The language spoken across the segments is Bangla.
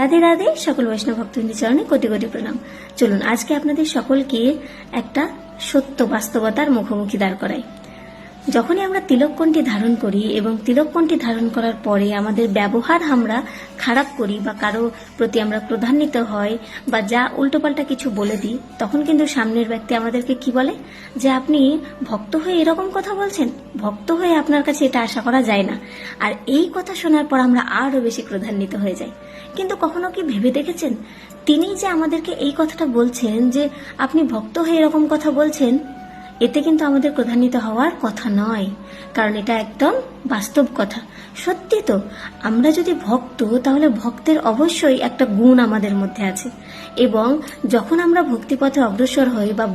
রাধে রাধে। সকল বৈষ্ণব ভক্তবৃন্দের চরণে কোটি কোটি প্রণাম। চলুন আজকে আপনাদের সকলকে একটা সত্য বাস্তবতার মুখোমুখি দাঁড় করাই। যখনই আমরা তিলককণ্ঠী ধারণ করি এবং তিলককণ্ঠী ধারণ করার পরে আমাদের ব্যবহার আমরা খারাপ করি বা কারো প্রতি আমরা ক্রোধান্বিত হয় বা যা উল্টোপাল্টা কিছু বলে দিই, তখন কিন্তু সামনের ব্যক্তি আমাদেরকে কি বলে যে আপনি ভক্ত হয়ে এরকম কথা বলছেন, ভক্ত হয়ে আপনার কাছে এটা আশা করা যায় না। আর এই কথা শোনার পর আমরা আরো বেশি ক্রোধান্বিত হয়ে যাই। কিন্তু কখনো কি ভেবে দেখেছেন তিনি যে আমাদেরকে এই কথাটা বলছেন যে আপনি ভক্ত হয়ে এরকম কথা বলছেন, এতে কিন্তু আমাদের ক্রোধান্বিত হওয়ার কথা নয়, কারণ এটা একদম বাস্তব কথা। সত্যি তো, আমরা যদি ভক্ত তাহলে ভক্তের অবশ্যই একটা গুণ আমাদের মধ্যে আছে, এবং যখন আমরা ভক্তিপথে অগ্রসর হই বা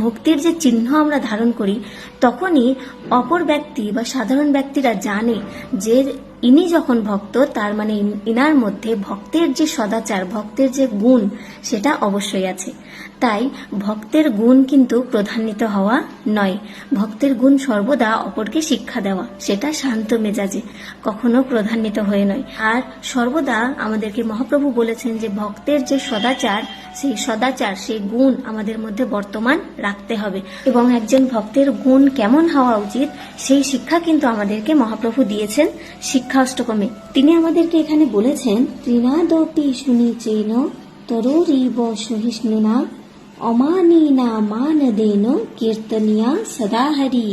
ভক্তির যে চিহ্ন আমরা ধারণ করি, তখনই অপর ব্যক্তি বা সাধারণ ব্যক্তিরা জানে যে ইনি যখন ভক্ত, তার মানে ইনার মধ্যে ভক্তের যে সদাচার, ভক্তের যে গুণ, সেটা অবশ্যই আছে। তাই ভক্তের গুণ কিন্তু ক্রোধান্বিত হওয়া নয়। ভক্তের গুণ সর্বদা অপরকে শিক্ষা দেওয়া, সেটা শান্ত মেজাজে, কখনো ক্রোধান্বিত হয়ে নয়। আর সর্বদা আমাদেরকে মহাপ্রভু বলেছেন যে ভক্তের যে সদাচার, সেই গুণ আমাদের মধ্যে বর্তমান রাখতে হবে, এবং একজন ভক্তের গুণ কেমন হওয়া উচিত সেই শিক্ষা কিন্তু আমাদেরকে মহাপ্রভু দিয়েছেন শিক্ষা অষ্টকমে। তিনি আমাদেরকে এখানে বলেছেন, ত্রিনাদপি শুনিচেন তরোরিব সহিষ্ণুনা অমানিনা মানদেন কীর্তনিয়া সদা হরি।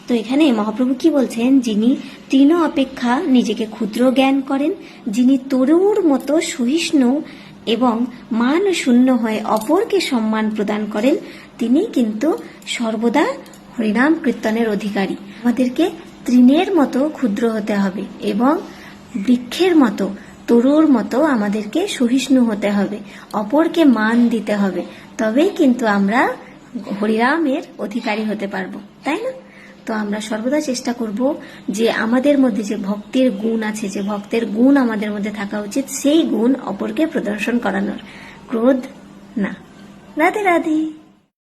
তো এখানে মহাপ্রভু কি বলছেন, যিনি তৃণ অপেক্ষা নিজেকে ক্ষুদ্র জ্ঞান করেন, যিনি তরুর মতো সহিষ্ণু এবং মান শূন্য হয়ে অপরকে সম্মান প্রদান করেন, তিনি কিন্তু সর্বদা হরিনাম কীর্তনের অধিকারী। আমাদেরকে তৃণের মতো ক্ষুদ্র হতে হবে এবং বৃক্ষের মতো, তরুর মতো আমাদেরকে সহিষ্ণু হতে হবে, অপরকে মান দিতে হবে, তবেই কিন্তু আমরা হরিনামের অধিকারী হতে পারবো, তাই না? তো আমরা সর্বদা চেষ্টা করব যে আমাদের মধ্যে যে ভক্তির গুণ আছে, যে ভক্তের গুণ আমাদের মধ্যে থাকা উচিত, সেই গুণ অপরকে প্রদর্শন করানোর, ক্রোধ না। রাধে রাধে।